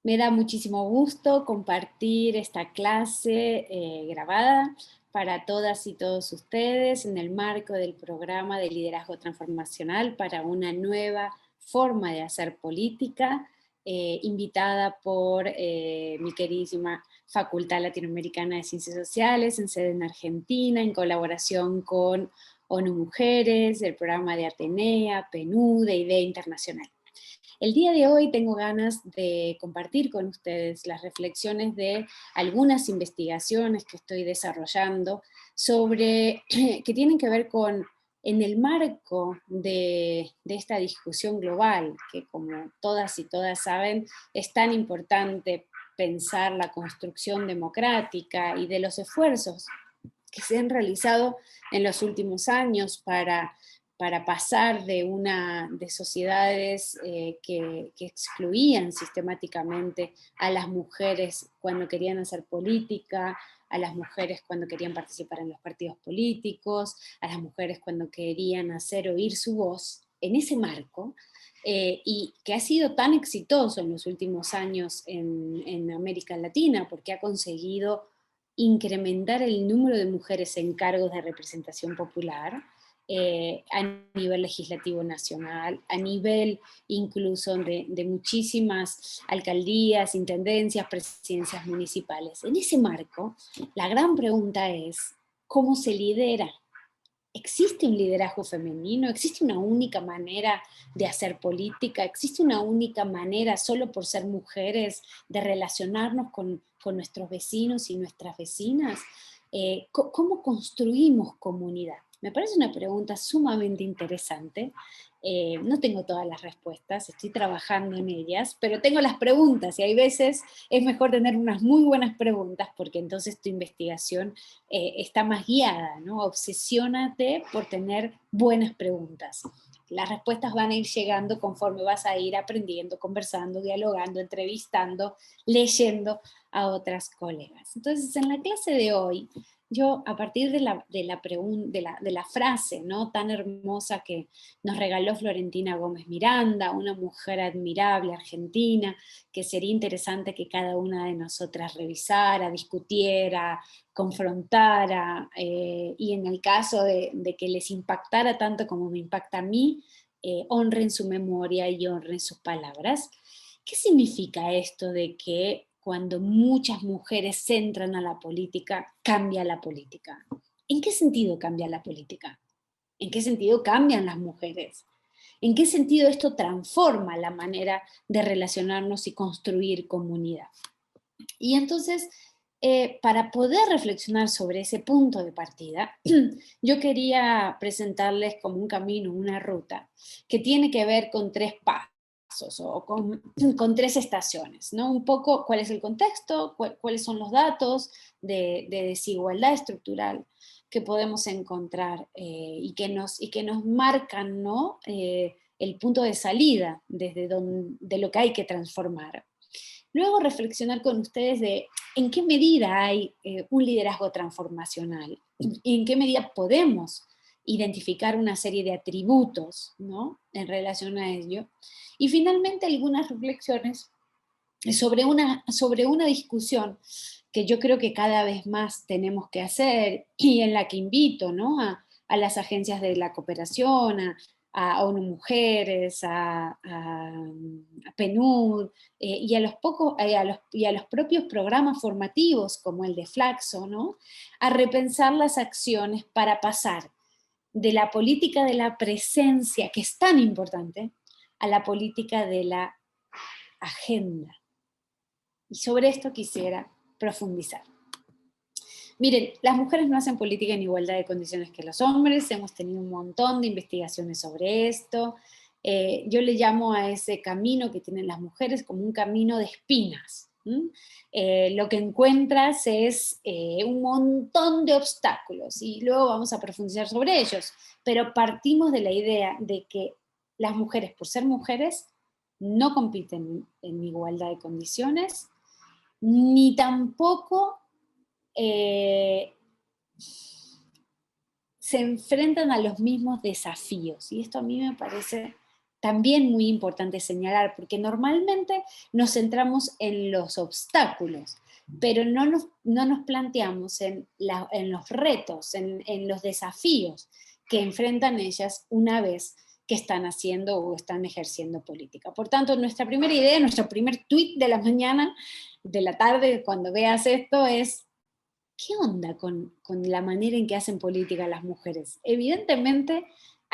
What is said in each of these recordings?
Me da muchísimo gusto compartir esta clase grabada para todas y todos ustedes en el marco del programa de liderazgo transformacional para una nueva forma de hacer política, invitada por mi queridísima Facultad Latinoamericana de Ciencias Sociales, en sede en Argentina, en colaboración con ONU Mujeres, el programa de Atenea, PNUD, de IDEA Internacional. El día de hoy tengo ganas de compartir con ustedes las reflexiones de algunas investigaciones que estoy desarrollando sobre, que tienen que ver con, en el marco de esta discusión global, que como todas y todas saben, es tan importante pensar la construcción democrática y de los esfuerzos que se han realizado en los últimos años para pasar de sociedades que excluían sistemáticamente a las mujeres cuando querían hacer política, a las mujeres cuando querían participar en los partidos políticos, a las mujeres cuando querían hacer oír su voz, en ese marco, y que ha sido tan exitoso en los últimos años en América Latina, porque ha conseguido incrementar el número de mujeres en cargos de representación popular, a nivel legislativo nacional, a nivel incluso de muchísimas alcaldías, intendencias, presidencias municipales. En ese marco, la gran pregunta es, ¿cómo se lidera? ¿Existe un liderazgo femenino? ¿Existe una única manera de hacer política? ¿Existe una única manera, solo por ser mujeres, de relacionarnos con nuestros vecinos y nuestras vecinas? ¿Cómo construimos comunidad? Me parece una pregunta sumamente interesante. No tengo todas las respuestas, estoy trabajando en ellas, pero tengo las preguntas y hay veces es mejor tener unas muy buenas preguntas porque entonces tu investigación está más guiada, ¿no? Obsesiónate por tener buenas preguntas. Las respuestas van a ir llegando conforme vas a ir aprendiendo, conversando, dialogando, entrevistando, leyendo a otras colegas. Entonces, en la clase de hoy, yo a partir de la frase, ¿no?, tan hermosa que nos regaló Florentina Gómez Miranda, una mujer admirable argentina, que sería interesante que cada una de nosotras revisara, discutiera, confrontara, y en el caso de que les impactara tanto como me impacta a mí, honren su memoria y honren sus palabras. ¿Qué significa esto de que cuando muchas mujeres entran a la política, cambia la política? ¿En qué sentido cambia la política? ¿En qué sentido cambian las mujeres? ¿En qué sentido esto transforma la manera de relacionarnos y construir comunidad? Y entonces, para poder reflexionar sobre ese punto de partida, yo quería presentarles como un camino, una ruta, que tiene que ver con tres pasos o con tres estaciones, ¿no? Un poco cuál es el contexto, cuáles son los datos de desigualdad estructural que podemos encontrar y que nos marcan, ¿no?, el punto de salida de lo que hay que transformar. Luego reflexionar con ustedes de en qué medida hay un liderazgo transformacional, y en qué medida podemos identificar una serie de atributos, ¿no?, en relación a ello. Y finalmente algunas reflexiones sobre una discusión que yo creo que cada vez más tenemos que hacer y en la que invito, ¿no?, a las agencias de la cooperación, a ONU Mujeres, a PNUD, y a los propios programas formativos como el de Flaxo, ¿no?, a repensar las acciones para pasar de la política de la presencia, que es tan importante, a la política de la agenda. Y sobre esto quisiera profundizar. Miren, las mujeres no hacen política en igualdad de condiciones que los hombres, hemos tenido un montón de investigaciones sobre esto. Yo le llamo a ese camino que tienen las mujeres como un camino de espinas. Lo que encuentras es un montón de obstáculos y luego vamos a profundizar sobre ellos, pero partimos de la idea de que las mujeres, por ser mujeres, no compiten en igualdad de condiciones, ni tampoco se enfrentan a los mismos desafíos. Y esto a mí me parece también muy importante señalar, porque normalmente nos centramos en los obstáculos, pero no nos planteamos en los retos, en los desafíos que enfrentan ellas una vez que están haciendo o están ejerciendo política. Por tanto, nuestra primera idea, nuestro primer tuit de la mañana, de la tarde, cuando veas esto, es ¿qué onda con la manera en que hacen política las mujeres? Evidentemente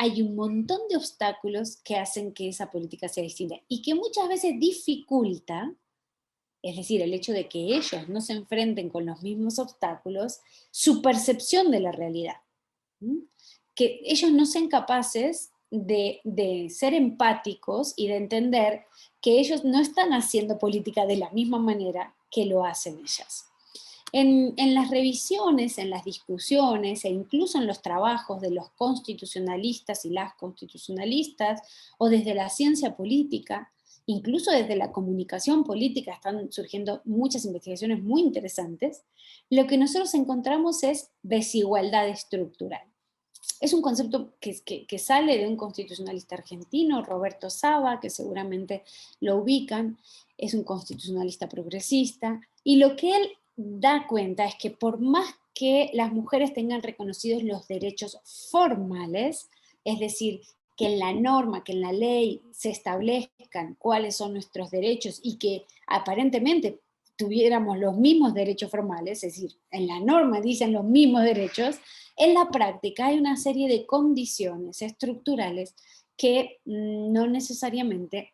hay un montón de obstáculos que hacen que esa política sea distinta y que muchas veces dificulta, es decir, el hecho de que ellos no se enfrenten con los mismos obstáculos, su percepción de la realidad. ¿Mm? Que ellos no sean capaces de ser empáticos y de entender que ellos no están haciendo política de la misma manera que lo hacen ellas. En las revisiones, en las discusiones e incluso en los trabajos de los constitucionalistas y las constitucionalistas, o desde la ciencia política, incluso desde la comunicación política están surgiendo muchas investigaciones muy interesantes, lo que nosotros encontramos es desigualdad estructural. Es un concepto que sale de un constitucionalista argentino, Roberto Saba, que seguramente lo ubican, es un constitucionalista progresista, y lo que él da cuenta es que por más que las mujeres tengan reconocidos los derechos formales, es decir, que en la norma, que en la ley se establezcan cuáles son nuestros derechos y que aparentemente tuviéramos los mismos derechos formales, es decir, en la norma dicen los mismos derechos, en la práctica hay una serie de condiciones estructurales que no necesariamente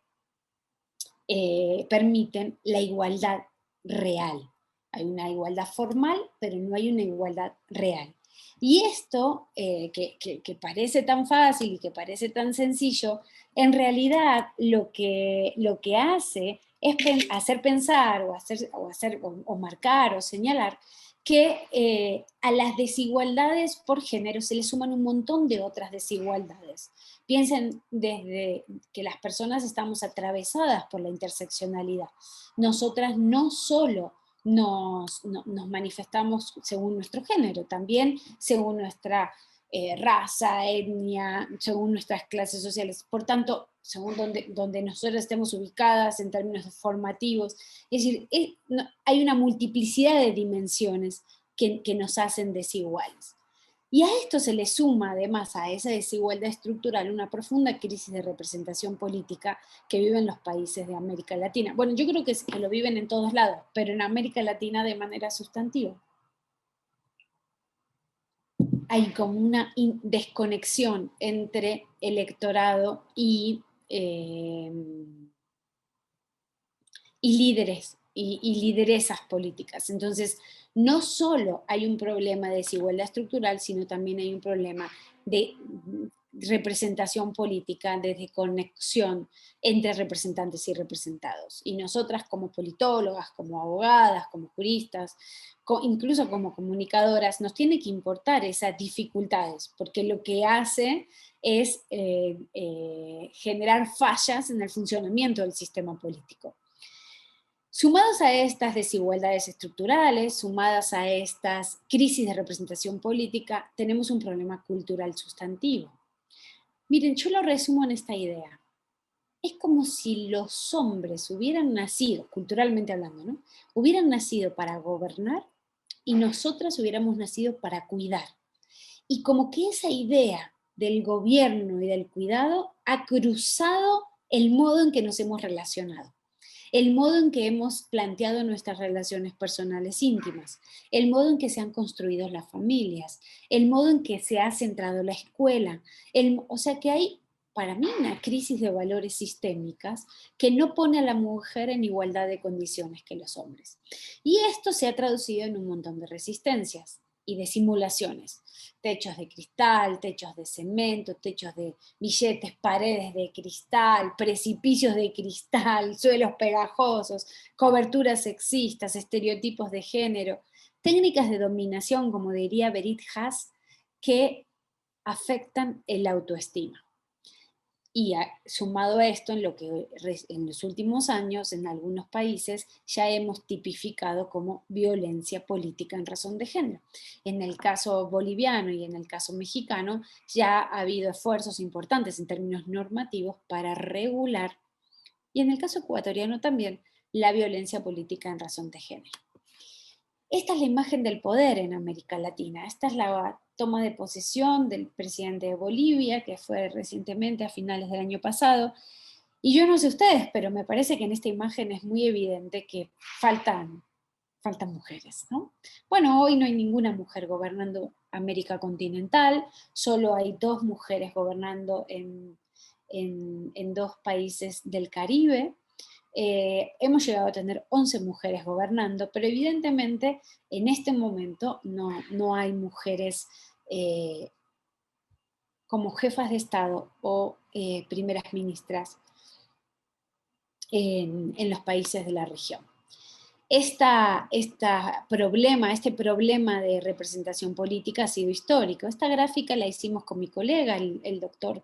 permiten la igualdad real. Hay una igualdad formal, pero no hay una igualdad real. Y esto, que parece tan fácil y que parece tan sencillo, en realidad lo que hace es hacer pensar o marcar o señalar que a las desigualdades por género se le suman un montón de otras desigualdades. Piensen desde que las personas estamos atravesadas por la interseccionalidad. Nosotras no solo nos manifestamos según nuestro género, también según nuestra raza, etnia, según nuestras clases sociales. Por tanto, según donde nosotros estemos ubicadas en términos formativos. Es decir, hay una multiplicidad de dimensiones que nos hacen desiguales. Y a esto se le suma, además, a esa desigualdad estructural, una profunda crisis de representación política que viven los países de América Latina. Bueno, yo creo que lo viven en todos lados, pero en América Latina de manera sustantiva. Hay como una desconexión entre electorado y líderes y lideresas políticas. Entonces, no solo hay un problema de desigualdad estructural, sino también hay un problema de representación política, de desconexión entre representantes y representados. Y nosotras como politólogas, como abogadas, como juristas, incluso como comunicadoras, nos tiene que importar esas dificultades, porque lo que hace es generar fallas en el funcionamiento del sistema político. Sumados a estas desigualdades estructurales, sumadas a estas crisis de representación política, tenemos un problema cultural sustantivo. Miren, yo lo resumo en esta idea. Es como si los hombres hubieran nacido, culturalmente hablando, ¿no? Hubieran nacido para gobernar y nosotras hubiéramos nacido para cuidar. Y como que esa idea del gobierno y del cuidado ha cruzado el modo en que nos hemos relacionado, el modo en que hemos planteado nuestras relaciones personales íntimas, el modo en que se han construido las familias, el modo en que se ha centrado la escuela. O sea que hay, para mí, una crisis de valores sistémicas que no pone a la mujer en igualdad de condiciones que los hombres. Y esto se ha traducido en un montón de resistencias y de simulaciones. Techos de cristal, techos de cemento, techos de billetes, paredes de cristal, precipicios de cristal, suelos pegajosos, coberturas sexistas, estereotipos de género, técnicas de dominación, como diría Berit Haas, que afectan el autoestima. Y sumado a esto, en los últimos años, en algunos países, ya hemos tipificado como violencia política en razón de género. En el caso boliviano y en el caso mexicano, ya ha habido esfuerzos importantes en términos normativos para regular, y en el caso ecuatoriano también, la violencia política en razón de género. Esta es la imagen del poder en América Latina. Esta es la toma de posesión del presidente de Bolivia, que fue recientemente a finales del año pasado. Y yo no sé ustedes, pero me parece que en esta imagen es muy evidente que faltan mujeres, ¿no? Bueno, hoy no hay ninguna mujer gobernando América continental, solo hay 2 mujeres gobernando en 2 países del Caribe. Hemos llegado a tener 11 mujeres gobernando, pero evidentemente en este momento no hay mujeres como jefas de Estado o primeras ministras en los países de la región. Este problema de representación política ha sido histórico. Esta gráfica la hicimos con mi colega, el doctor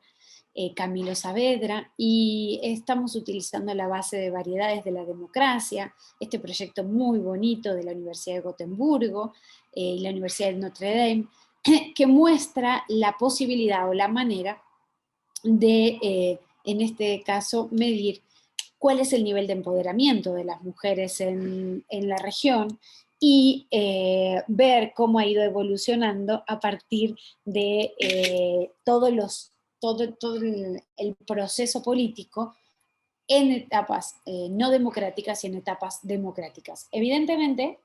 Camilo Saavedra, y estamos utilizando la base de variedades de la democracia, este proyecto muy bonito de la Universidad de Gotemburgo y la Universidad de Notre Dame, que muestra la posibilidad o la manera de, en este caso, medir cuál es el nivel de empoderamiento de las mujeres en la región y ver cómo ha ido evolucionando a partir de todo el proceso político en etapas no democráticas y en etapas democráticas. Evidentemente,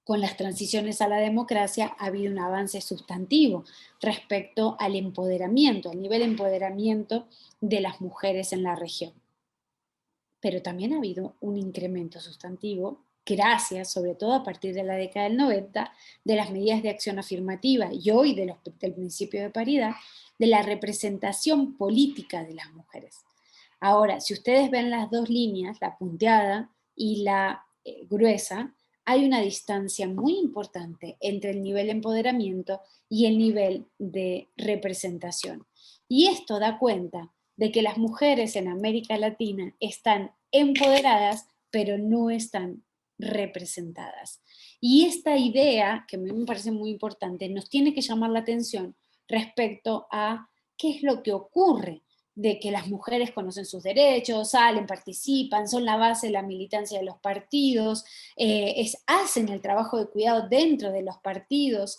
con las transiciones a la democracia ha habido un avance sustantivo respecto al empoderamiento, al nivel de empoderamiento de las mujeres en la región. Pero también ha habido un incremento sustantivo, gracias, sobre todo a partir de la década del 90, de las medidas de acción afirmativa y hoy del principio de paridad, de la representación política de las mujeres. Ahora, si ustedes ven las 2 líneas, la punteada y la gruesa, hay una distancia muy importante entre el nivel de empoderamiento y el nivel de representación. Y esto da cuenta de que las mujeres en América Latina están empoderadas, pero no están representadas. Y esta idea, que a mí me parece muy importante, nos tiene que llamar la atención respecto a qué es lo que ocurre de que las mujeres conocen sus derechos, salen, participan, son la base de la militancia de los partidos, hacen el trabajo de cuidado dentro de los partidos,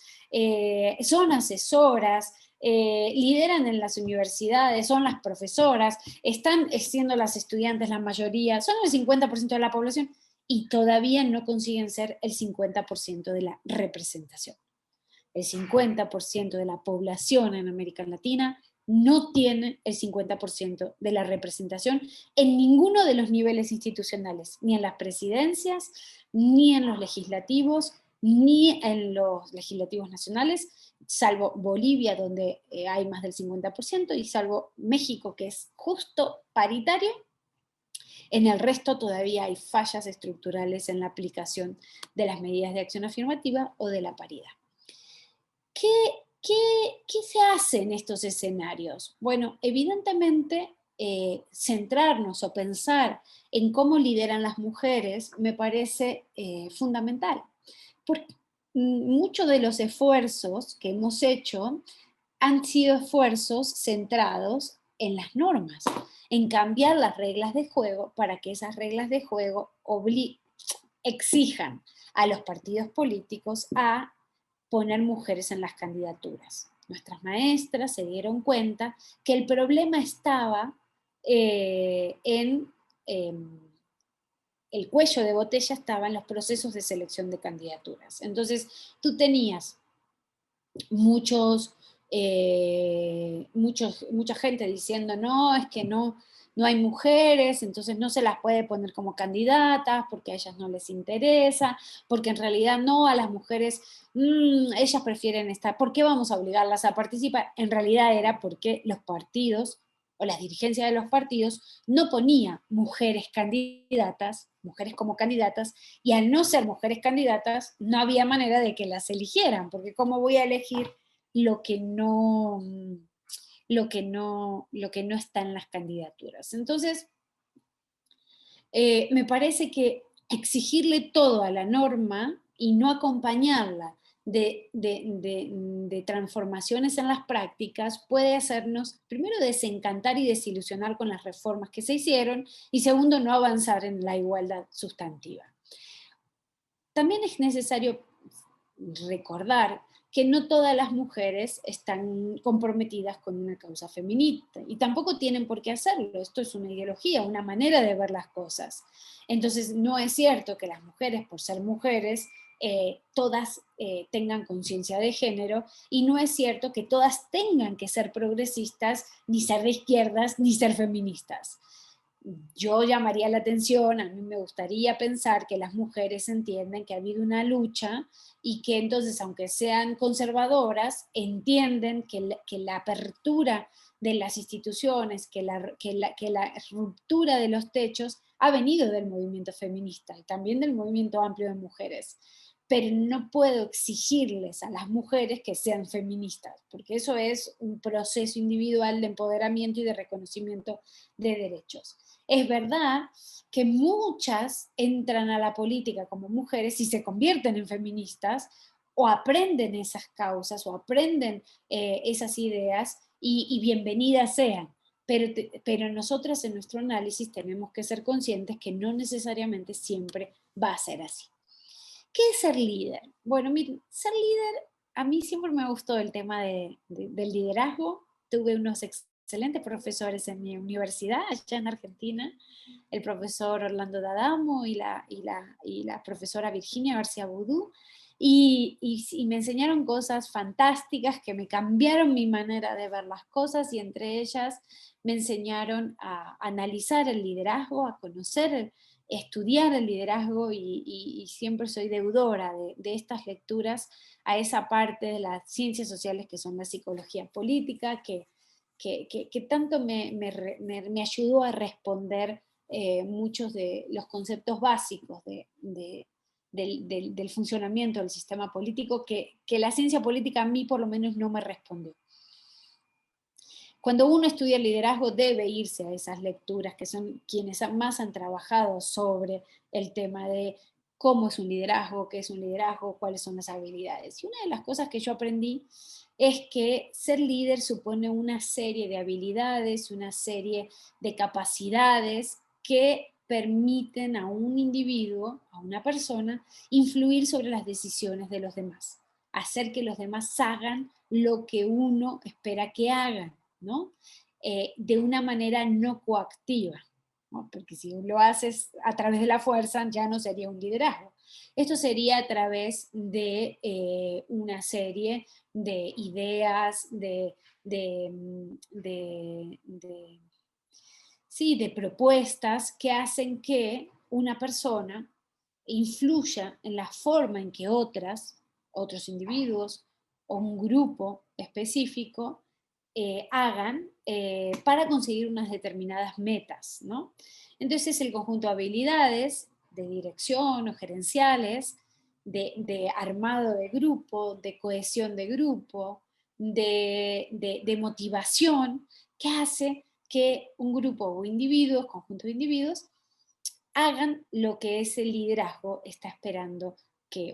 son asesoras, lideran en las universidades, son las profesoras, están siendo las estudiantes la mayoría, son el 50% de la población y todavía no consiguen ser el 50% de la representación. El 50% de la población en América Latina no tiene el 50% de la representación en ninguno de los niveles institucionales, ni en las presidencias, ni en los legislativos, ni en los legislativos nacionales, salvo Bolivia, donde hay más del 50%, y salvo México, que es justo paritario. En el resto todavía hay fallas estructurales en la aplicación de las medidas de acción afirmativa o de la paridad. ¿Qué se hace en estos escenarios? Bueno, evidentemente centrarnos o pensar en cómo lideran las mujeres me parece fundamental, porque muchos de los esfuerzos que hemos hecho han sido esfuerzos centrados en las normas, en cambiar las reglas de juego para que esas reglas de juego exijan a los partidos políticos a poner mujeres en las candidaturas. Nuestras maestras se dieron cuenta que el problema estaba en el cuello de botella, estaba en los procesos de selección de candidaturas. Entonces, tú tenías mucha gente diciendo, no, es que no hay mujeres, entonces no se las puede poner como candidatas porque a ellas no les interesa, porque en realidad no, a las mujeres, ellas prefieren estar, ¿por qué vamos a obligarlas a participar? En realidad era porque los partidos o las dirigencias de los partidos no ponía mujeres candidatas, mujeres como candidatas, y al no ser mujeres candidatas, no había manera de que las eligieran, porque ¿cómo voy a elegir lo que no lo que no está en las candidaturas. Entonces, me parece que exigirle todo a la norma y no acompañarla de transformaciones en las prácticas puede hacernos, primero, desencantar y desilusionar con las reformas que se hicieron, y segundo, no avanzar en la igualdad sustantiva. También es necesario recordar que no todas las mujeres están comprometidas con una causa feminista y tampoco tienen por qué hacerlo. Esto es una ideología, una manera de ver las cosas. Entonces, no es cierto que las mujeres, por ser mujeres, todas tengan conciencia de género, y no es cierto que todas tengan que ser progresistas, ni ser de izquierdas, ni ser feministas. Yo llamaría la atención, a mí me gustaría pensar que las mujeres entienden que ha habido una lucha y que entonces, aunque sean conservadoras, entienden que la apertura de las instituciones, que la ruptura de los techos ha venido del movimiento feminista y también del movimiento amplio de mujeres. Pero no puedo exigirles a las mujeres que sean feministas, porque eso es un proceso individual de empoderamiento y de reconocimiento de derechos. Es verdad que muchas entran a la política como mujeres y se convierten en feministas, o aprenden esas causas o aprenden esas ideas, y bienvenidas sean. Pero nosotras en nuestro análisis tenemos que ser conscientes que no necesariamente siempre va a ser así. ¿Qué es ser líder? Bueno, miren, ser líder, a mí siempre me gustó el tema del liderazgo. Tuve unos excelentes profesores en mi universidad, allá en Argentina, el profesor Orlando D'Adamo y la profesora Virginia García Boudou, y me enseñaron cosas fantásticas que me cambiaron mi manera de ver las cosas, y entre ellas me enseñaron a analizar el liderazgo, a conocer, estudiar el liderazgo, y siempre soy deudora de estas lecturas a esa parte de las ciencias sociales que son la psicología política, que tanto me ayudó a responder muchos de los conceptos básicos del funcionamiento del sistema político que la ciencia política a mí por lo menos no me respondió. Cuando uno estudia liderazgo debe irse a esas lecturas, que son quienes más han trabajado sobre el tema de cómo es un liderazgo, qué es un liderazgo, cuáles son las habilidades. Y una de las cosas que yo aprendí es que ser líder supone una serie de habilidades, una serie de capacidades que permiten a un individuo, a una persona, influir sobre las decisiones de los demás, hacer que los demás hagan lo que uno espera que hagan, ¿no? De una manera no coactiva, ¿no? Porque si lo haces a través de la fuerza ya no sería un liderazgo. Esto sería a través de una serie de ideas, sí, de propuestas que hacen que una persona influya en la forma en que otros individuos o un grupo específico hagan para conseguir unas determinadas metas, ¿no? Entonces el conjunto de habilidades de dirección o gerenciales, de armado de grupo, de cohesión de grupo, de motivación, que hace que un grupo o individuos, conjunto de individuos, hagan lo que ese liderazgo está esperando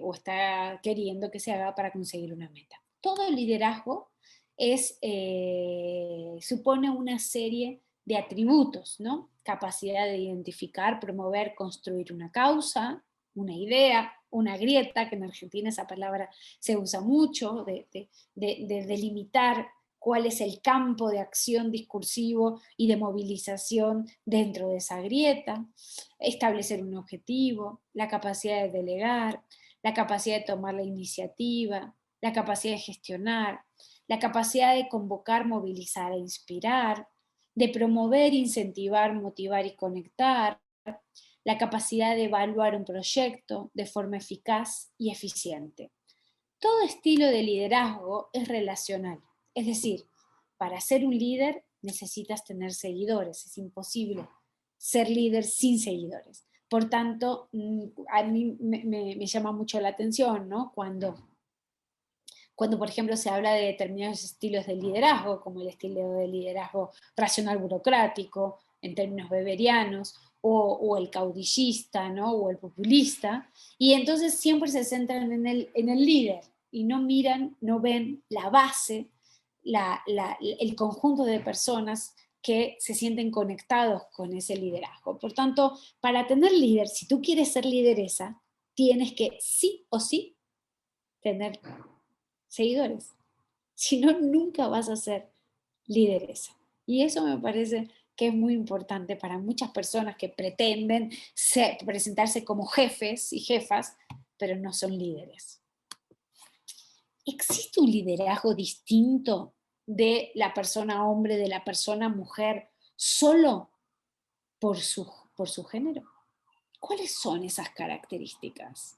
o está queriendo que se haga para conseguir una meta. Todo liderazgo supone una serie de atributos, ¿no? Capacidad de identificar, promover, construir una causa, una idea, una grieta, que en Argentina esa palabra se usa mucho, de delimitar cuál es el campo de acción discursivo y de movilización dentro de esa grieta, establecer un objetivo, la capacidad de delegar, la capacidad de tomar la iniciativa, la capacidad de gestionar, la capacidad de convocar, movilizar e inspirar, de promover, incentivar, motivar y conectar, la capacidad de evaluar un proyecto de forma eficaz y eficiente. Todo estilo de liderazgo es relacional, es decir, para ser un líder necesitas tener seguidores, es imposible ser líder sin seguidores. Por tanto, a mí me llama mucho la atención, ¿no? Cuando Cuando, por ejemplo, se habla de determinados estilos de liderazgo, como el estilo de liderazgo racional burocrático, en términos weberianos, o el caudillista, ¿no? O el populista, y entonces siempre se centran en el líder y no miran, no ven la base, el conjunto de personas que se sienten conectados con ese liderazgo. Por tanto, para tener líder, si tú quieres ser lideresa, tienes que sí o sí tener seguidores. Si no, nunca vas a ser lideresa. Y eso me parece que es muy importante para muchas personas que pretenden presentarse como jefes y jefas, pero no son líderes. ¿Existe un liderazgo distinto de la persona hombre, de la persona mujer, solo por su género? ¿Cuáles son esas características?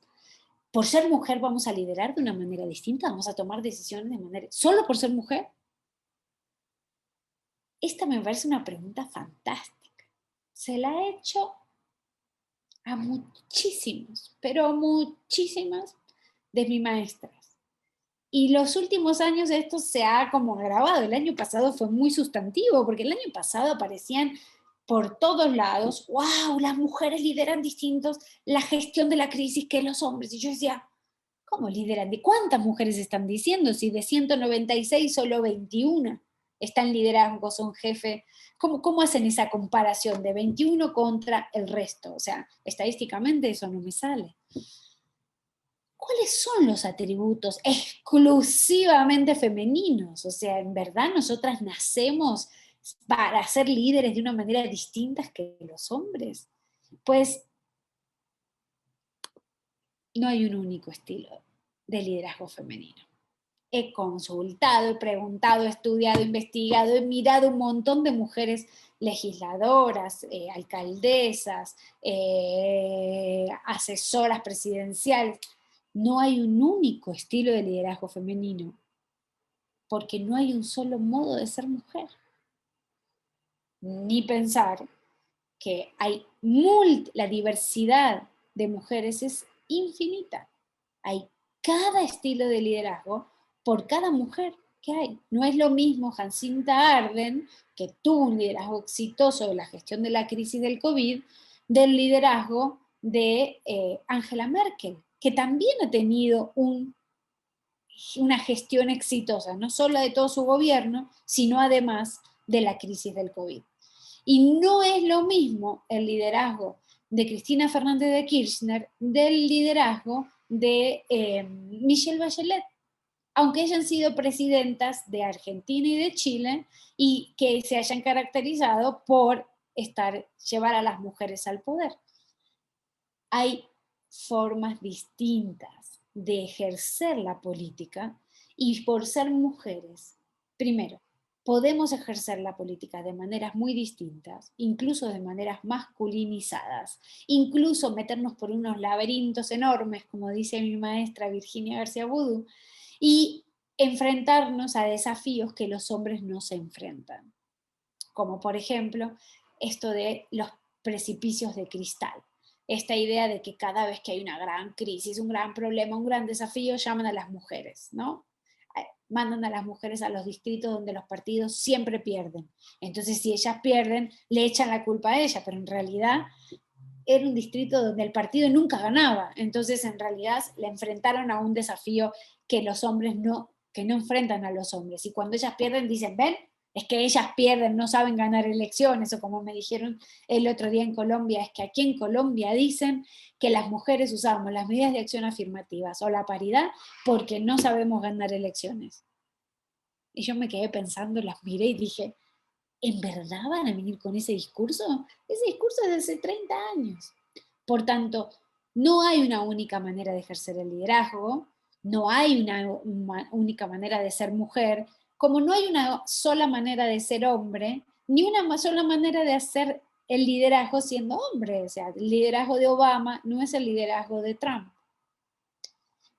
¿Por ser mujer vamos a liderar de una manera distinta? ¿Vamos a tomar decisiones de manera... solo por ser mujer? Esta me parece una pregunta fantástica. Se la he hecho a muchísimos, pero muchísimas de mis maestras. Y los últimos años esto se ha como agravado. El año pasado fue muy sustantivo, porque el año pasado aparecían por todos lados, wow, las mujeres lideran distintos la gestión de la crisis que los hombres. Y yo decía, ¿cómo lideran? ¿De cuántas mujeres están diciendo? Si de 196 solo 21 están en liderazgo, son jefe. ¿Cómo hacen esa comparación de 21 contra el resto? O sea, estadísticamente eso no me sale. ¿Cuáles son los atributos exclusivamente femeninos? O sea, ¿en verdad nosotras nacemos para ser líderes de una manera distinta que los hombres? Pues no hay un único estilo de liderazgo femenino. He consultado, he preguntado, he estudiado, he investigado, he mirado un montón de mujeres legisladoras, alcaldesas, asesoras presidenciales. No hay un único estilo de liderazgo femenino, porque no hay un solo modo de ser mujer. Ni pensar que la diversidad de mujeres es infinita. Hay cada estilo de liderazgo por cada mujer que hay. No es lo mismo Jacinta Arden, que tuvo un liderazgo exitoso de la gestión de la crisis del COVID, del liderazgo de Angela Merkel, que también ha tenido una gestión exitosa, no solo de todo su gobierno, sino además de la crisis del COVID. Y no es lo mismo el liderazgo de Cristina Fernández de Kirchner del liderazgo de Michelle Bachelet, aunque hayan sido presidentas de Argentina y de Chile y que se hayan caracterizado por llevar a las mujeres al poder. Hay formas distintas de ejercer la política y por ser mujeres, primero, podemos ejercer la política de maneras muy distintas, incluso de maneras masculinizadas, incluso meternos por unos laberintos enormes, como dice mi maestra Virginia García Boudou, y enfrentarnos a desafíos que los hombres no se enfrentan, como por ejemplo esto de los precipicios de cristal. Esta idea de que cada vez que hay una gran crisis, un gran problema, un gran desafío, llaman a las mujeres, ¿no? Mandan a las mujeres a los distritos donde los partidos siempre pierden. Entonces, si ellas pierden, le echan la culpa a ellas, pero en realidad era un distrito donde el partido nunca ganaba. Entonces, en realidad, le enfrentaron a un desafío que los hombres que no enfrentan a los hombres. Y cuando ellas pierden, dicen, ven, es que ellas pierden, no saben ganar elecciones, o como me dijeron el otro día en Colombia, es que aquí en Colombia dicen que las mujeres usamos las medidas de acción afirmativas o la paridad porque no sabemos ganar elecciones. Y yo me quedé pensando, las miré y dije, ¿en verdad van a venir con ese discurso? Ese discurso es de hace 30 años. Por tanto, no hay una única manera de ejercer el liderazgo, no hay una única manera de ser mujer, como no hay una sola manera de ser hombre, ni una sola manera de hacer el liderazgo siendo hombre. O sea, el liderazgo de Obama no es el liderazgo de Trump.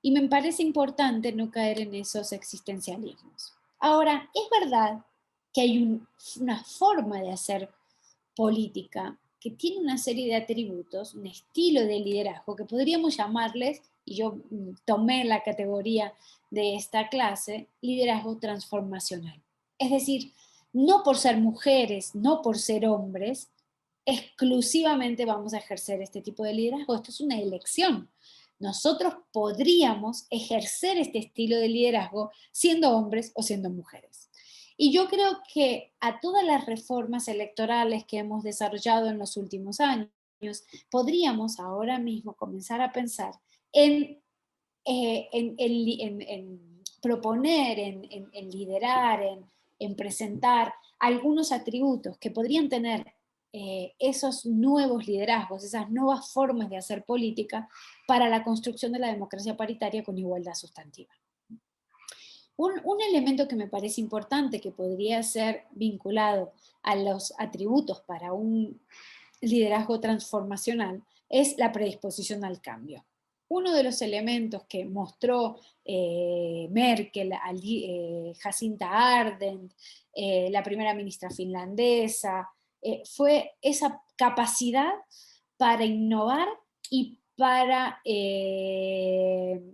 Y me parece importante no caer en esos existencialismos. Ahora, es verdad que hay una forma de hacer política que tiene una serie de atributos, un estilo de liderazgo que podríamos llamarles y yo tomé la categoría de esta clase, liderazgo transformacional. Es decir, no por ser mujeres, no por ser hombres, exclusivamente vamos a ejercer este tipo de liderazgo. Esto es una elección. Nosotros podríamos ejercer este estilo de liderazgo siendo hombres o siendo mujeres. Y yo creo que a todas las reformas electorales que hemos desarrollado en los últimos años, podríamos ahora mismo comenzar a pensar en, en proponer, en liderar, en presentar algunos atributos que podrían tener esos nuevos liderazgos, esas nuevas formas de hacer política para la construcción de la democracia paritaria con igualdad sustantiva. Un elemento que me parece importante, que podría ser vinculado a los atributos para un liderazgo transformacional, es la predisposición al cambio. Uno de los elementos que mostró Merkel, Jacinta Ardern, la primera ministra finlandesa, fue esa capacidad para innovar y para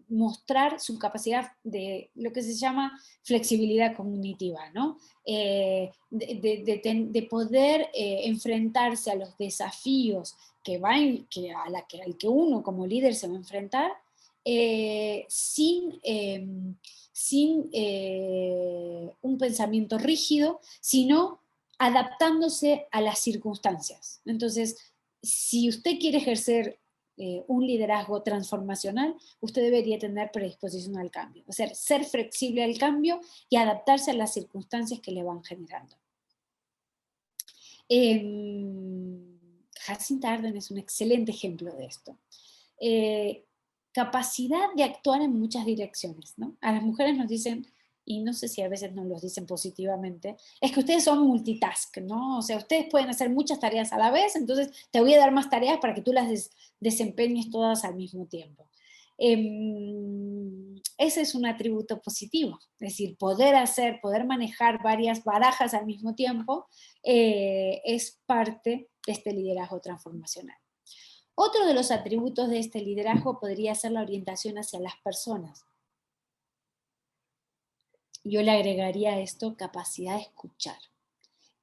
mostrar su capacidad de lo que se llama flexibilidad cognitiva, ¿no? De poder enfrentarse a los desafíos al que uno como líder se va a enfrentar sin un pensamiento rígido, sino adaptándose a las circunstancias. Entonces, si usted quiere ejercer un liderazgo transformacional, usted debería tener predisposición al cambio, o sea, ser flexible al cambio y adaptarse a las circunstancias que le van generando. Jacinta Ardern es un excelente ejemplo de esto. Capacidad de actuar en muchas direcciones, ¿no? A las mujeres nos dicen, y no sé si a veces nos lo dicen positivamente, es que ustedes son multitask, ¿no? O sea, ustedes pueden hacer muchas tareas a la vez, entonces te voy a dar más tareas para que tú las desempeñes todas al mismo tiempo. Ese es un atributo positivo, es decir, poder manejar varias barajas al mismo tiempo es parte de este liderazgo transformacional. Otro de los atributos de este liderazgo podría ser la orientación hacia las personas. Yo le agregaría a esto capacidad de escuchar,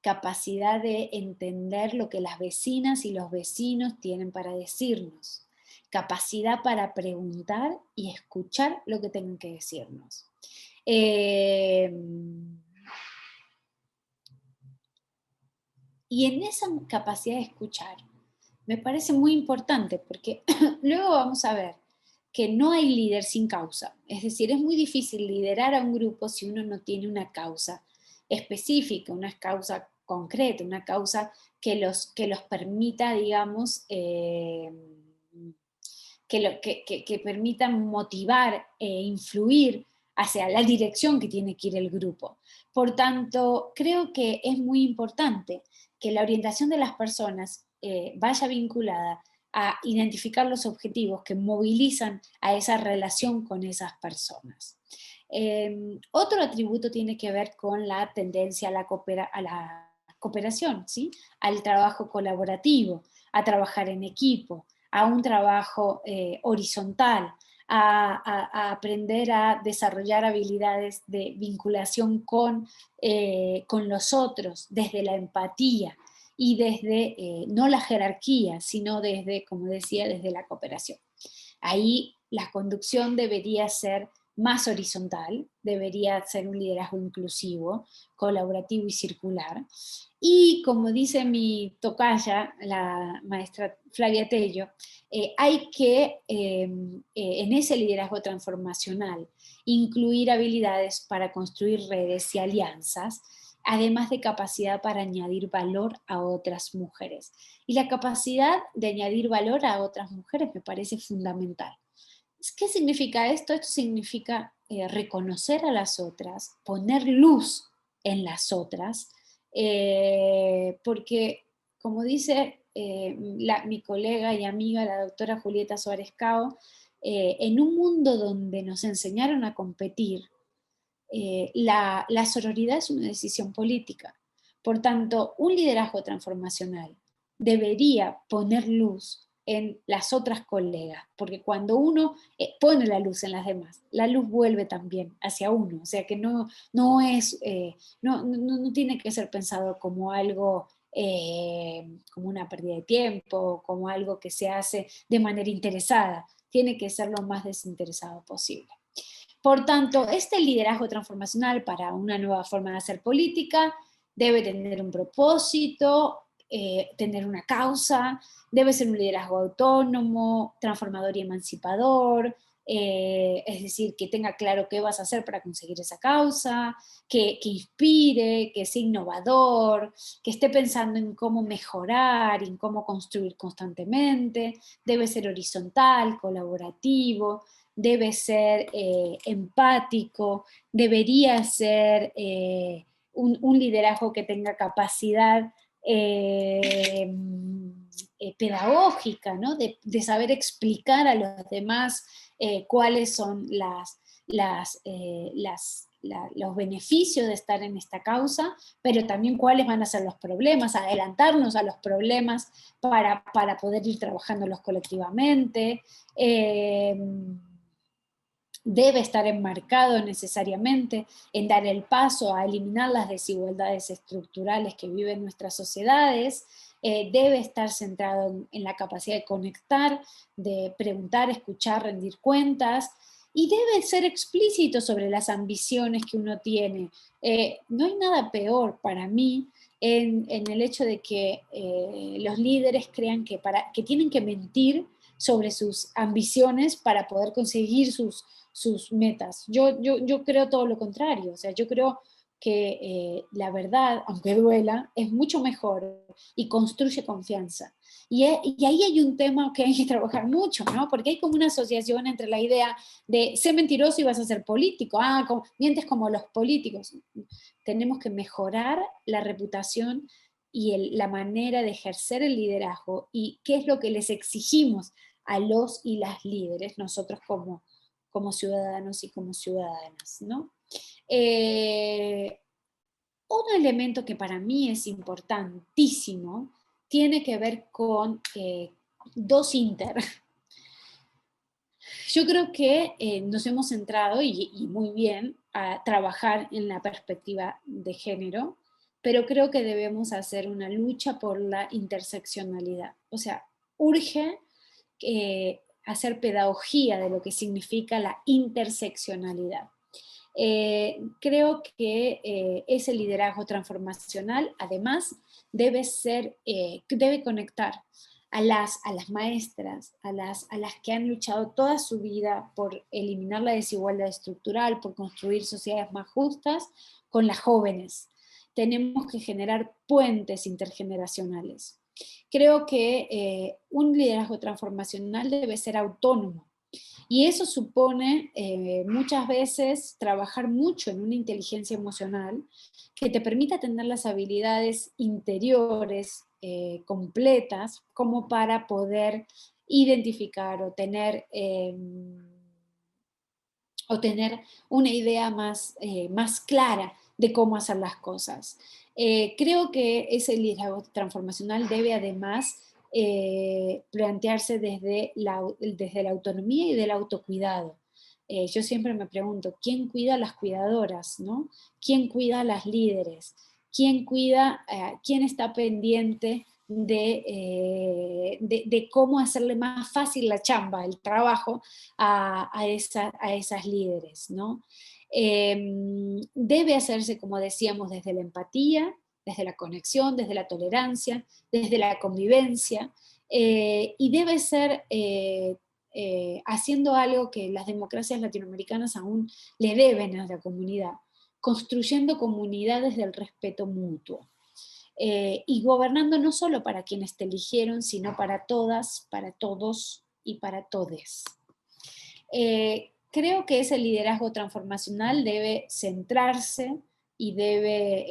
capacidad de entender lo que las vecinas y los vecinos tienen para decirnos, capacidad para preguntar y escuchar lo que tengan que decirnos. Y en esa capacidad de escuchar, me parece muy importante porque luego vamos a ver que no hay líder sin causa. Es decir, es muy difícil liderar a un grupo si uno no tiene una causa específica, una causa concreta, una causa que los permita, digamos, que permitan motivar e influir hacia la dirección que tiene que ir el grupo. Por tanto, creo que es muy importante que la orientación de las personas vaya vinculada a identificar los objetivos que movilizan a esa relación con esas personas. Otro atributo tiene que ver con la tendencia a la cooperación, ¿sí? Al trabajo colaborativo, a trabajar en equipo, a un trabajo horizontal, a aprender a desarrollar habilidades de vinculación con los otros, desde la empatía y desde, no la jerarquía, sino desde, como decía, desde la cooperación. Ahí la conducción debería ser más horizontal, debería ser un liderazgo inclusivo, colaborativo y circular. Y como dice mi tocaya, la maestra Flavia Tello, hay que, en ese liderazgo transformacional, incluir habilidades para construir redes y alianzas, además de capacidad para añadir valor a otras mujeres. Y la capacidad de añadir valor a otras mujeres me parece fundamental. ¿Qué significa esto? Esto significa reconocer a las otras, poner luz en las otras, porque, como dice mi colega y amiga, la doctora Julieta Suárez Cao, en un mundo donde nos enseñaron a competir, la sororidad es una decisión política. Por tanto, un liderazgo transformacional debería poner luz en las otras colegas, porque cuando uno pone la luz en las demás, la luz vuelve también hacia uno, o sea que no tiene que ser pensado como algo, como una pérdida de tiempo, como algo que se hace de manera interesada, tiene que ser lo más desinteresado posible. Por tanto, este liderazgo transformacional para una nueva forma de hacer política debe tener un propósito, tener una causa, debe ser un liderazgo autónomo, transformador y emancipador, es decir, que tenga claro qué vas a hacer para conseguir esa causa, que inspire, que sea innovador, que esté pensando en cómo mejorar, en cómo construir constantemente, debe ser horizontal, colaborativo, debe ser empático, debería ser un liderazgo que tenga capacidad pedagógica, ¿no? De saber explicar a los demás cuáles son los beneficios de estar en esta causa, pero también cuáles van a ser los problemas, adelantarnos a los problemas para poder ir trabajándolos colectivamente. Debe estar enmarcado necesariamente en dar el paso a eliminar las desigualdades estructurales que viven nuestras sociedades, debe estar centrado en la capacidad de conectar, de preguntar, escuchar, rendir cuentas, y debe ser explícito sobre las ambiciones que uno tiene. No hay nada peor para mí en el hecho de que los líderes crean que tienen que mentir sobre sus ambiciones para poder conseguir sus metas. Yo creo todo lo contrario, o sea, yo creo que la verdad, aunque duela, es mucho mejor y construye confianza. Y ahí hay un tema que hay que trabajar mucho, ¿no? Porque hay como una asociación entre la idea de ser mentiroso y vas a ser político, mientes como los políticos. Tenemos que mejorar la reputación y la manera de ejercer el liderazgo y qué es lo que les exigimos a los y las líderes, nosotros como ciudadanos y como ciudadanas, ¿no? Un elemento que para mí es importantísimo tiene que ver con dos inter. Yo creo que nos hemos centrado, y muy bien, a trabajar en la perspectiva de género, pero creo que debemos hacer una lucha por la interseccionalidad. O sea, urge hacer pedagogía de lo que significa la interseccionalidad. Creo que ese liderazgo transformacional, además, debe conectar a las maestras, a las que han luchado toda su vida por eliminar la desigualdad estructural, por construir sociedades más justas, con las jóvenes. Tenemos que generar puentes intergeneracionales. Creo que un liderazgo transformacional debe ser autónomo, y eso supone muchas veces trabajar mucho en una inteligencia emocional que te permita tener las habilidades interiores completas como para poder identificar o tener una idea más clara de cómo hacer las cosas. Creo que ese liderazgo transformacional debe además plantearse desde la autonomía y del autocuidado. Yo siempre me pregunto, ¿quién cuida a las cuidadoras, ¿no? ¿Quién cuida a las líderes? ¿Quién está pendiente de cómo hacerle más fácil la chamba, el trabajo a esas líderes, ¿no? Debe hacerse, como decíamos, desde la empatía, desde la conexión, desde la tolerancia, desde la convivencia, y debe ser haciendo algo que las democracias latinoamericanas aún le deben a la comunidad, construyendo comunidades del respeto mutuo. Y gobernando no solo para quienes te eligieron, sino para todas, para todos y para todes. Creo que ese liderazgo transformacional debe centrarse y debe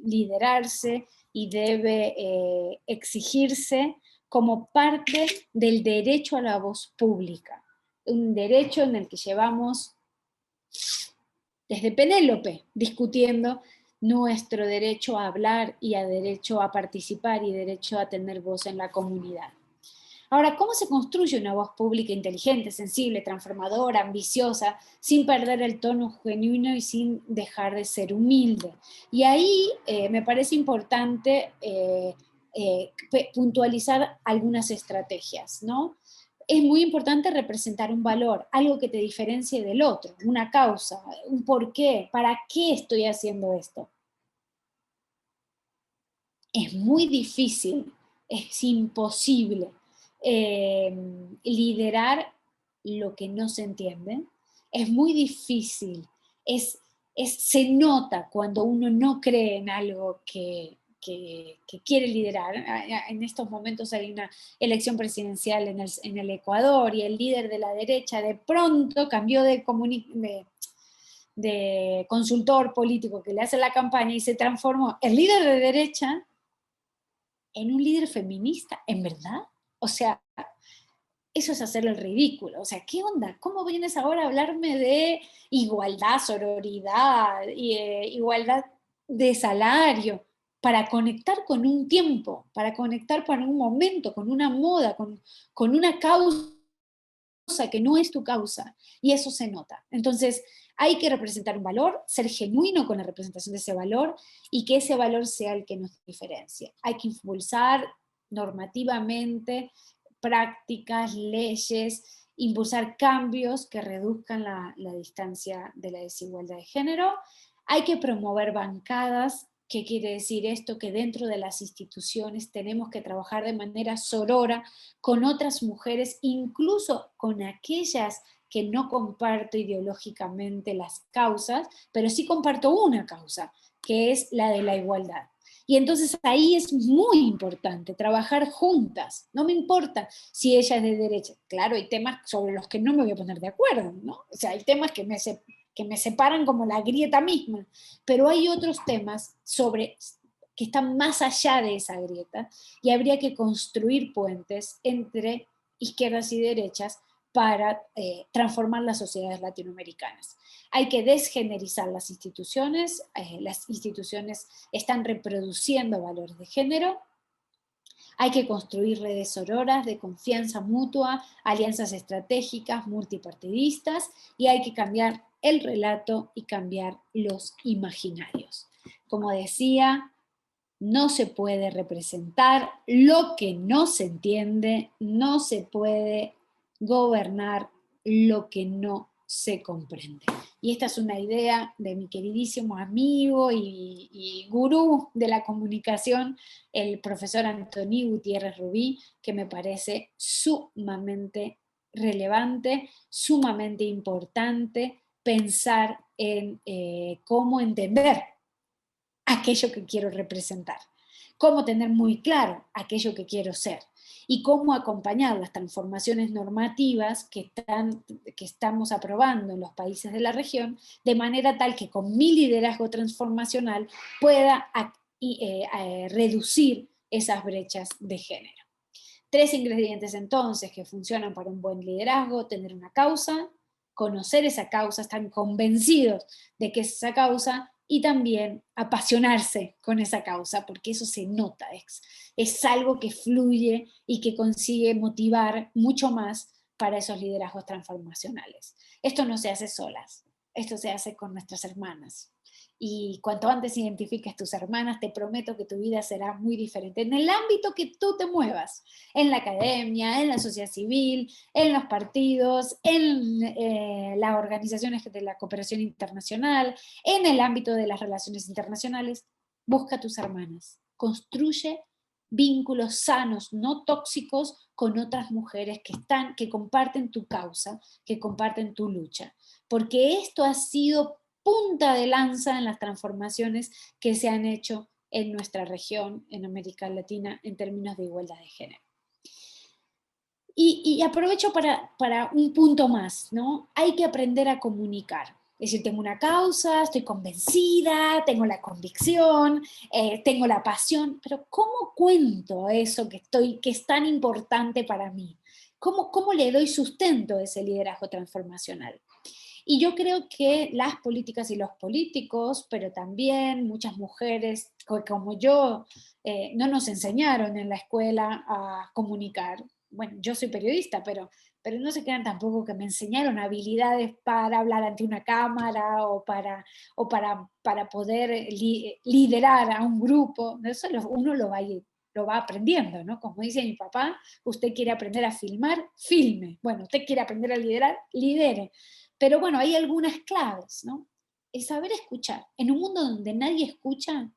liderarse y debe exigirse como parte del derecho a la voz pública, un derecho en el que llevamos desde Penélope discutiendo nuestro derecho a hablar y a derecho a participar y derecho a tener voz en la comunidad. Ahora, ¿cómo se construye una voz pública inteligente, sensible, transformadora, ambiciosa, sin perder el tono genuino y sin dejar de ser humilde? Y ahí me parece importante puntualizar algunas estrategias, ¿no? Es muy importante representar un valor, algo que te diferencie del otro, una causa, un porqué, ¿para qué estoy haciendo esto? Es muy difícil, es imposible liderar lo que no se entiende. Es muy difícil, se nota cuando uno no cree en algo que quiere liderar. En estos momentos hay una elección presidencial en el Ecuador y el líder de la derecha de pronto cambió de consultor político que le hace la campaña y se transformó el líder de derecha en un líder feminista, ¿en verdad? O sea, eso es hacerle el ridículo. O sea, ¿qué onda? ¿Cómo vienes ahora a hablarme de igualdad, sororidad, igualdad de salario? Para conectar con un tiempo, para conectar con un momento, con una moda, con una causa que no es tu causa. Y eso se nota. Entonces, hay que representar un valor, ser genuino con la representación de ese valor y que ese valor sea el que nos diferencie. Hay que impulsar normativamente prácticas, leyes, impulsar cambios que reduzcan la distancia de la desigualdad de género. Hay que promover bancadas. ¿Qué quiere decir esto? Que dentro de las instituciones tenemos que trabajar de manera sorora con otras mujeres, incluso con aquellas que no comparto ideológicamente las causas, pero sí comparto una causa, que es la de la igualdad. Y entonces ahí es muy importante trabajar juntas. No me importa si ella es de derecha. Claro, hay temas sobre los que no me voy a poner de acuerdo, ¿no? O sea, hay temas que me separan como la grieta misma, pero hay otros temas que están más allá de esa grieta y habría que construir puentes entre izquierdas y derechas para transformar las sociedades latinoamericanas. Hay que desgenerizar las instituciones están reproduciendo valores de género, hay que construir redes sororas de confianza mutua, alianzas estratégicas, multipartidistas, y hay que cambiar el relato y cambiar los imaginarios. Como decía, no se puede representar lo que no se entiende, no se puede gobernar lo que no se comprende. Y esta es una idea de mi queridísimo amigo y gurú de la comunicación, el profesor Antonio Gutiérrez Rubí, que me parece sumamente relevante, sumamente importante pensar en cómo entender aquello que quiero representar, cómo tener muy claro aquello que quiero ser y cómo acompañar las transformaciones normativas que estamos aprobando en los países de la región, de manera tal que con mi liderazgo transformacional pueda reducir esas brechas de género. 3 ingredientes entonces que funcionan para un buen liderazgo: tener una causa, conocer esa causa, estar convencidos de que es esa causa y también apasionarse con esa causa, porque eso se nota, es algo que fluye y que consigue motivar mucho más para esos liderazgos transformacionales. Esto no se hace solas, esto se hace con nuestras hermanas. Y cuanto antes identifiques tus hermanas, te prometo que tu vida será muy diferente en el ámbito que tú te muevas, en la academia, en la sociedad civil, en los partidos, en las organizaciones de la cooperación internacional, en el ámbito de las relaciones internacionales. Busca a tus hermanas, construye vínculos sanos, no tóxicos, con otras mujeres que comparten tu causa, que comparten tu lucha, porque esto ha sido punta de lanza en las transformaciones que se han hecho en nuestra región, en América Latina, en términos de igualdad de género. Y aprovecho para un punto más, ¿no? Hay que aprender a comunicar. Es decir, tengo una causa, estoy convencida, tengo la convicción, tengo la pasión, pero ¿cómo cuento eso que es tan importante para mí? ¿Cómo le doy sustento a ese liderazgo transformacional? Y yo creo que las políticas y los políticos, pero también muchas mujeres como yo, no nos enseñaron en la escuela a comunicar. Bueno, yo soy periodista, pero no se crean tampoco que me enseñaron habilidades para hablar ante una cámara para poder liderar a un grupo. Eso uno lo va aprendiendo, ¿no? Como dice mi papá, usted quiere aprender a filmar, filme. Bueno, usted quiere aprender a liderar, lidere. Pero bueno, hay algunas claves, ¿no? El saber escuchar. En un mundo donde nadie escucha,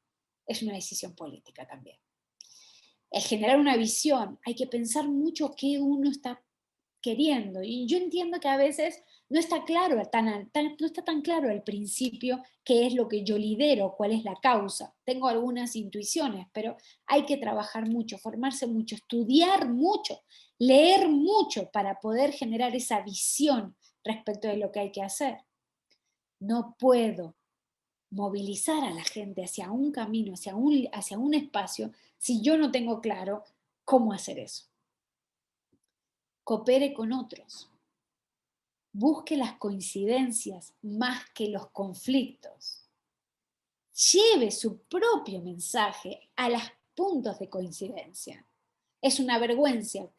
es una decisión política también. El generar una visión, hay que pensar mucho qué uno está queriendo. Y yo entiendo que a veces no está claro, no está tan claro al principio qué es lo que yo lidero, cuál es la causa. Tengo algunas intuiciones, pero hay que trabajar mucho, formarse mucho, estudiar mucho, leer mucho para poder generar esa visión respecto de lo que hay que hacer. No puedo movilizar a la gente hacia un camino, hacia un espacio, si yo no tengo claro cómo hacer eso. Coopere con otros. Busque las coincidencias más que los conflictos. Lleve su propio mensaje a los puntos de coincidencia. Es una vergüenza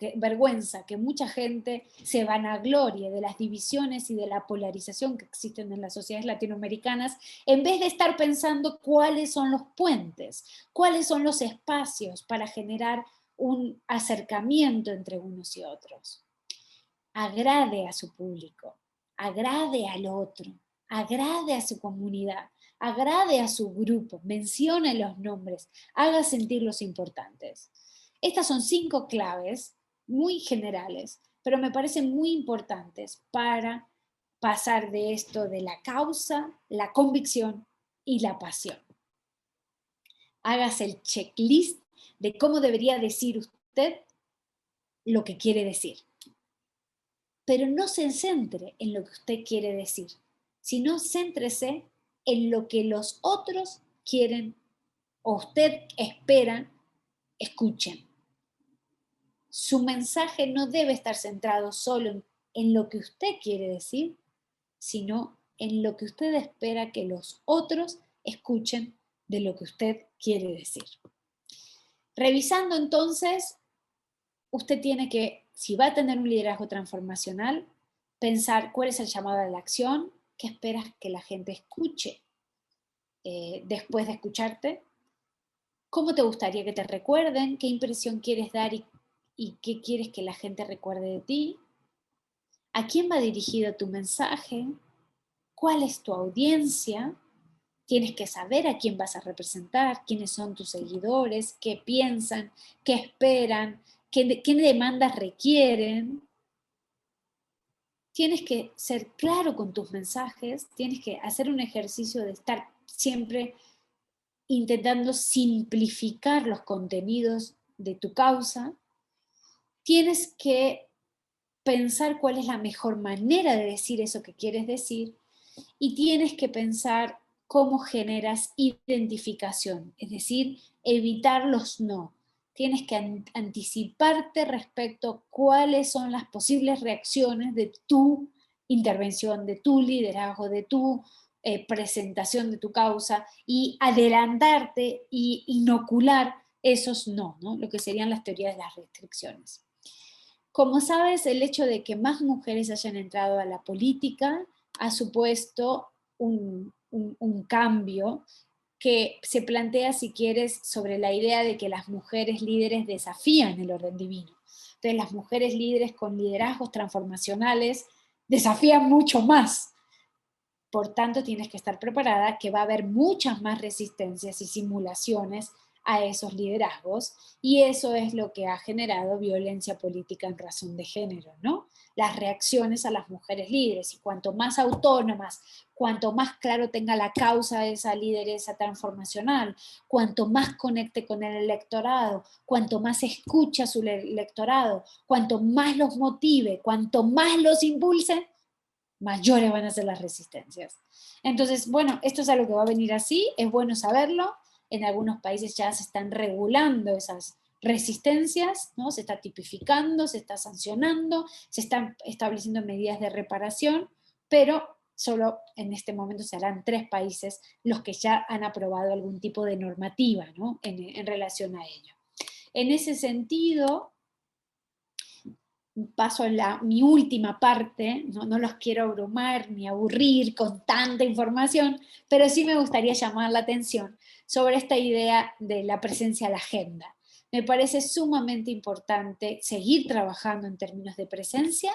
que mucha gente se vanaglorie de las divisiones y de la polarización que existen en las sociedades latinoamericanas, en vez de estar pensando cuáles son los puentes, cuáles son los espacios para generar un acercamiento entre unos y otros. Agrade a su público, agrade al otro, agrade a su comunidad, agrade a su grupo, mencione los nombres, haga sentirlos importantes. Estas son 5 claves muy generales, pero me parecen muy importantes para pasar de esto de la causa, la convicción y la pasión. Hágase el checklist de cómo debería decir usted lo que quiere decir. Pero no se centre en lo que usted quiere decir, sino céntrese en lo que los otros quieren o usted espera escuchen. Su mensaje no debe estar centrado solo en lo que usted quiere decir, sino en lo que usted espera que los otros escuchen de lo que usted quiere decir. Revisando entonces, usted tiene que, si va a tener un liderazgo transformacional, pensar cuál es el llamado a la acción, qué esperas que la gente escuche después de escucharte, cómo te gustaría que te recuerden, qué impresión quieres dar y qué quieres que la gente recuerde de ti, a quién va dirigido tu mensaje, cuál es tu audiencia, tienes que saber a quién vas a representar, quiénes son tus seguidores, qué piensan, qué esperan, qué demandas requieren. Tienes que ser claro con tus mensajes, tienes que hacer un ejercicio de estar siempre intentando simplificar los contenidos de tu causa. Tienes que pensar cuál es la mejor manera de decir eso que quieres decir y tienes que pensar cómo generas identificación, es decir, evitar los no. Tienes que anticiparte respecto a cuáles son las posibles reacciones de tu intervención, de tu liderazgo, de tu presentación de tu causa y adelantarte y inocular esos no, ¿no? Lo que serían las teorías de las restricciones. Como sabes, el hecho de que más mujeres hayan entrado a la política ha supuesto un cambio que se plantea, si quieres, sobre la idea de que las mujeres líderes desafían el orden divino. Entonces, las mujeres líderes con liderazgos transformacionales desafían mucho más. Por tanto, tienes que estar preparada que va a haber muchas más resistencias y simulaciones a esos liderazgos, y eso es lo que ha generado violencia política en razón de género, ¿no? Las reacciones a las mujeres líderes, y cuanto más autónomas, cuanto más claro tenga la causa de esa lideresa transformacional, cuanto más conecte con el electorado, cuanto más escucha a su electorado, cuanto más los motive, cuanto más los impulse, mayores van a ser las resistencias. Entonces, bueno, esto es algo que va a venir así, es bueno saberlo. En algunos países ya se están regulando esas resistencias, ¿no? Se está tipificando, se está sancionando, se están estableciendo medidas de reparación, pero solo en este momento serán 3 países los que ya han aprobado algún tipo de normativa, ¿no?, en relación a ello. En ese sentido, paso a mi última parte, no los quiero abrumar ni aburrir con tanta información, pero sí me gustaría llamar la atención sobre esta idea de la presencia a la agenda. Me parece sumamente importante seguir trabajando en términos de presencia,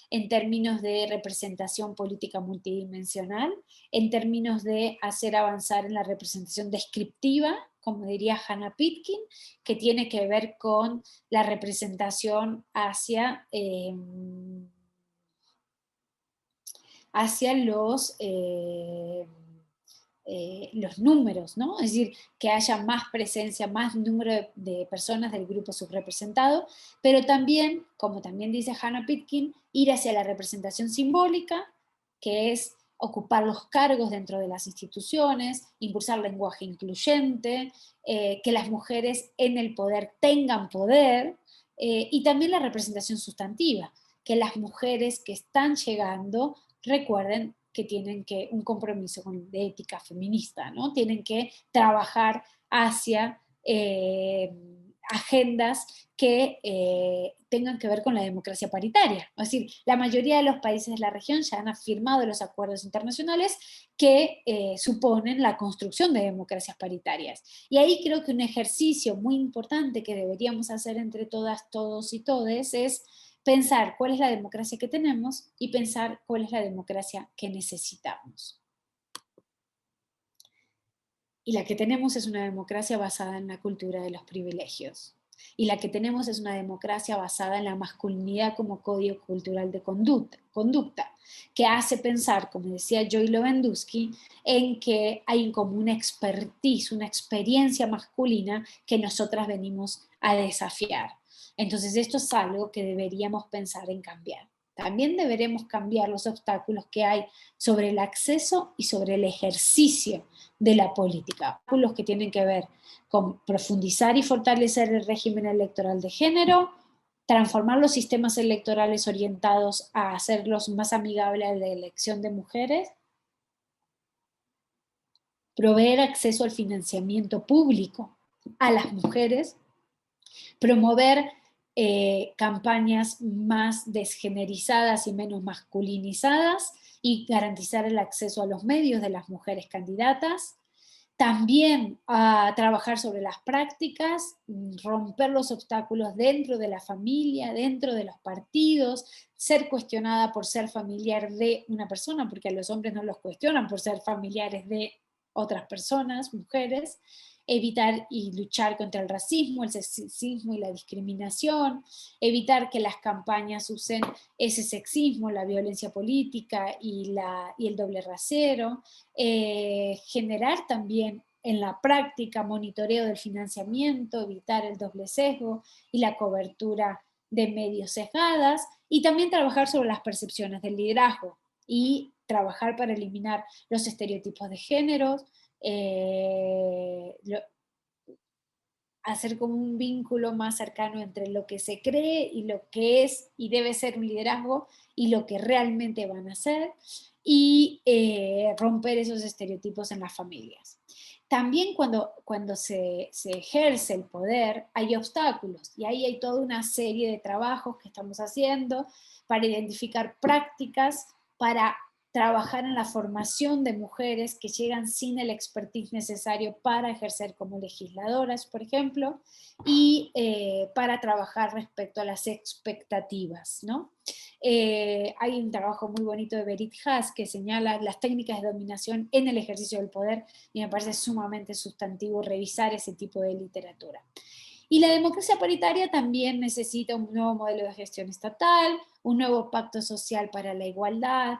en términos de representación política multidimensional, en términos de hacer avanzar en la representación descriptiva, como diría Hannah Pitkin, que tiene que ver con la representación hacia los números, ¿no? Es decir, que haya más presencia, más número de personas del grupo subrepresentado, pero también, como también dice Hannah Pitkin, ir hacia la representación simbólica, que es ocupar los cargos dentro de las instituciones, impulsar lenguaje incluyente, que las mujeres en el poder tengan poder, y también la representación sustantiva, que las mujeres que están llegando recuerden que tienen un compromiso de ética feminista, ¿no? Tienen que trabajar hacia agendas que tengan que ver con la democracia paritaria. Es decir, la mayoría de los países de la región ya han firmado los acuerdos internacionales que suponen la construcción de democracias paritarias. Y ahí creo que un ejercicio muy importante que deberíamos hacer entre todas, todos y todes es pensar cuál es la democracia que tenemos y pensar cuál es la democracia que necesitamos. Y la que tenemos es una democracia basada en la cultura de los privilegios. Y la que tenemos es una democracia basada en la masculinidad como código cultural de conducta, que hace pensar, como decía Joy Lewandowski, en que hay como una expertise, una experiencia masculina que nosotras venimos a desafiar. Entonces esto es algo que deberíamos pensar en cambiar. También deberemos cambiar los obstáculos que hay sobre el acceso y sobre el ejercicio de la política. Obstáculos que tienen que ver con profundizar y fortalecer el régimen electoral de género, transformar los sistemas electorales orientados a hacerlos más amigables a la elección de mujeres, proveer acceso al financiamiento público a las mujeres, promover campañas más desgenerizadas y menos masculinizadas y garantizar el acceso a los medios de las mujeres candidatas. También a trabajar sobre las prácticas, romper los obstáculos dentro de la familia, dentro de los partidos, ser cuestionada por ser familiar de una persona, porque a los hombres no los cuestionan por ser familiares de otras personas, mujeres, evitar y luchar contra el racismo, el sexismo y la discriminación, evitar que las campañas usen ese sexismo, la violencia política y el doble rasero, generar también en la práctica monitoreo del financiamiento, evitar el doble sesgo y la cobertura de medios sesgadas, y también trabajar sobre las percepciones del liderazgo y trabajar para eliminar los estereotipos de género, hacer como un vínculo más cercano entre lo que se cree y lo que es y debe ser un liderazgo y lo que realmente van a ser, y romper esos estereotipos en las familias. También cuando se ejerce el poder hay obstáculos, y ahí hay toda una serie de trabajos que estamos haciendo para identificar prácticas, para trabajar en la formación de mujeres que llegan sin el expertise necesario para ejercer como legisladoras, por ejemplo, y para trabajar respecto a las expectativas, ¿no? Hay un trabajo muy bonito de Berit Haas que señala las técnicas de dominación en el ejercicio del poder, y me parece sumamente sustantivo revisar ese tipo de literatura. Y la democracia paritaria también necesita un nuevo modelo de gestión estatal, un nuevo pacto social para la igualdad,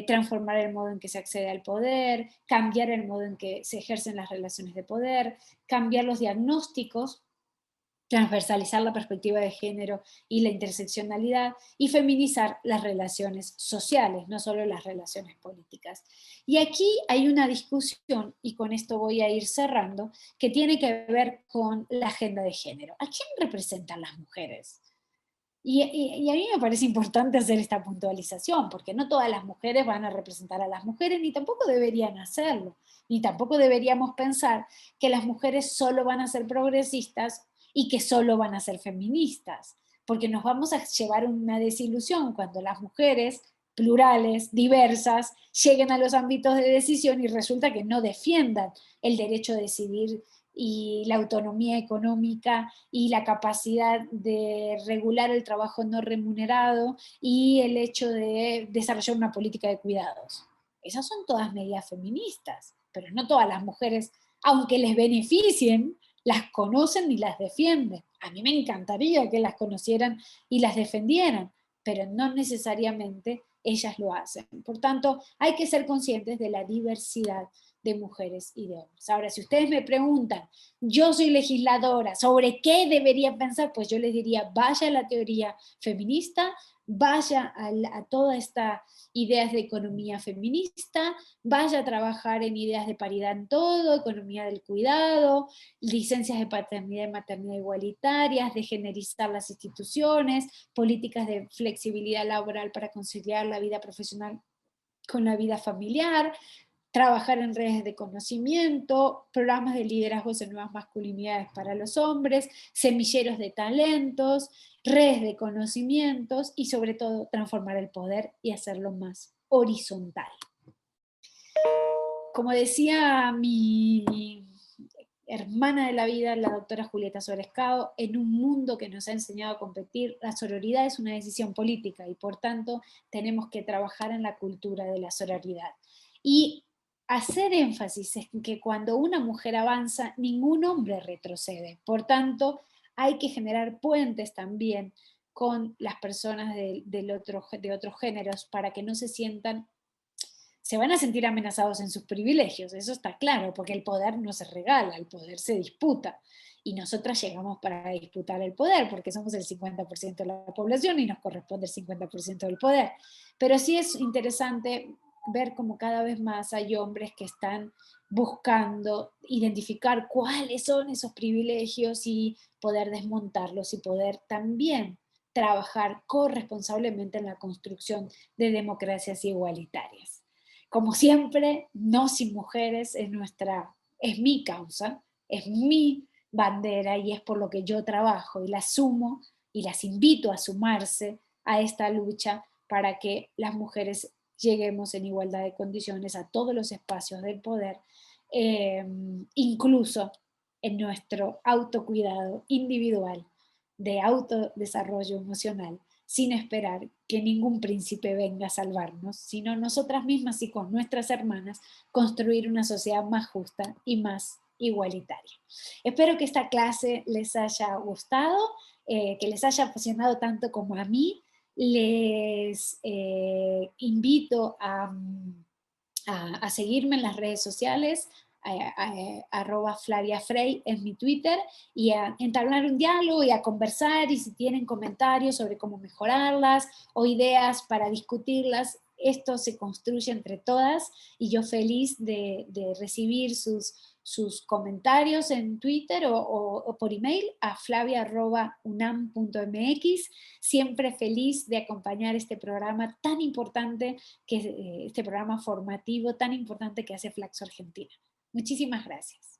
transformar el modo en que se accede al poder, cambiar el modo en que se ejercen las relaciones de poder, cambiar los diagnósticos, transversalizar la perspectiva de género y la interseccionalidad, y feminizar las relaciones sociales, no solo las relaciones políticas. Y aquí hay una discusión, y con esto voy a ir cerrando, que tiene que ver con la agenda de género. ¿A quién representan las mujeres? Y a mí me parece importante hacer esta puntualización, porque no todas las mujeres van a representar a las mujeres, ni tampoco deberían hacerlo, ni tampoco deberíamos pensar que las mujeres solo van a ser progresistas y que solo van a ser feministas, porque nos vamos a llevar una desilusión cuando las mujeres plurales, diversas, lleguen a los ámbitos de decisión y resulta que no defiendan el derecho a decidir y la autonomía económica y la capacidad de regular el trabajo no remunerado y el hecho de desarrollar una política de cuidados. Esas son todas medidas feministas, pero no todas las mujeres, aunque les beneficien, las conocen y las defienden. A mí me encantaría que las conocieran y las defendieran, pero no necesariamente ellas lo hacen. Por tanto, hay que ser conscientes de la diversidad de mujeres y de hombres. Ahora, si ustedes me preguntan, yo soy legisladora, ¿sobre qué debería pensar? Pues yo les diría, vaya a la teoría feminista, vaya a todas estas ideas de economía feminista, vaya a trabajar en ideas de paridad en todo, economía del cuidado, licencias de paternidad y maternidad igualitarias, de generizar las instituciones, políticas de flexibilidad laboral para conciliar la vida profesional con la vida familiar, trabajar en redes de conocimiento, programas de liderazgos en nuevas masculinidades para los hombres, semilleros de talentos, redes de conocimientos y sobre todo transformar el poder y hacerlo más horizontal. Como decía mi hermana de la vida, la doctora Julieta Sorescao, en un mundo que nos ha enseñado a competir, la sororidad es una decisión política y por tanto tenemos que trabajar en la cultura de la sororidad. Y hacer énfasis en que cuando una mujer avanza, ningún hombre retrocede. Por tanto, hay que generar puentes también con las personas de otros géneros para que no se sientan, se van a sentir amenazados en sus privilegios, eso está claro, porque el poder no se regala, el poder se disputa. Y nosotras llegamos para disputar el poder, porque somos el 50% de la población y nos corresponde el 50% del poder. Pero sí es interesante ver cómo cada vez más hay hombres que están buscando identificar cuáles son esos privilegios y poder desmontarlos y poder también trabajar corresponsablemente en la construcción de democracias igualitarias. Como siempre, no sin mujeres es mi causa, es mi bandera y es por lo que yo trabajo y la sumo y las invito a sumarse a esta lucha para que las mujeres lleguemos en igualdad de condiciones a todos los espacios del poder, eh, incluso en nuestro autocuidado individual de autodesarrollo emocional, sin esperar que ningún príncipe venga a salvarnos, sino nosotras mismas y con nuestras hermanas construir una sociedad más justa y más igualitaria. Espero que esta clase les haya gustado, que les haya apasionado tanto como a mí. Les invito a seguirme en las redes sociales, @Flavia Frey en mi Twitter, y a entablar un diálogo y a conversar, y si tienen comentarios sobre cómo mejorarlas o ideas para discutirlas, esto se construye entre todas y yo feliz de recibir sus comentarios en Twitter o por email a flavia@unam.mx. Siempre feliz de acompañar este programa tan importante, este programa formativo tan importante que hace Flaxo Argentina. Muchísimas gracias.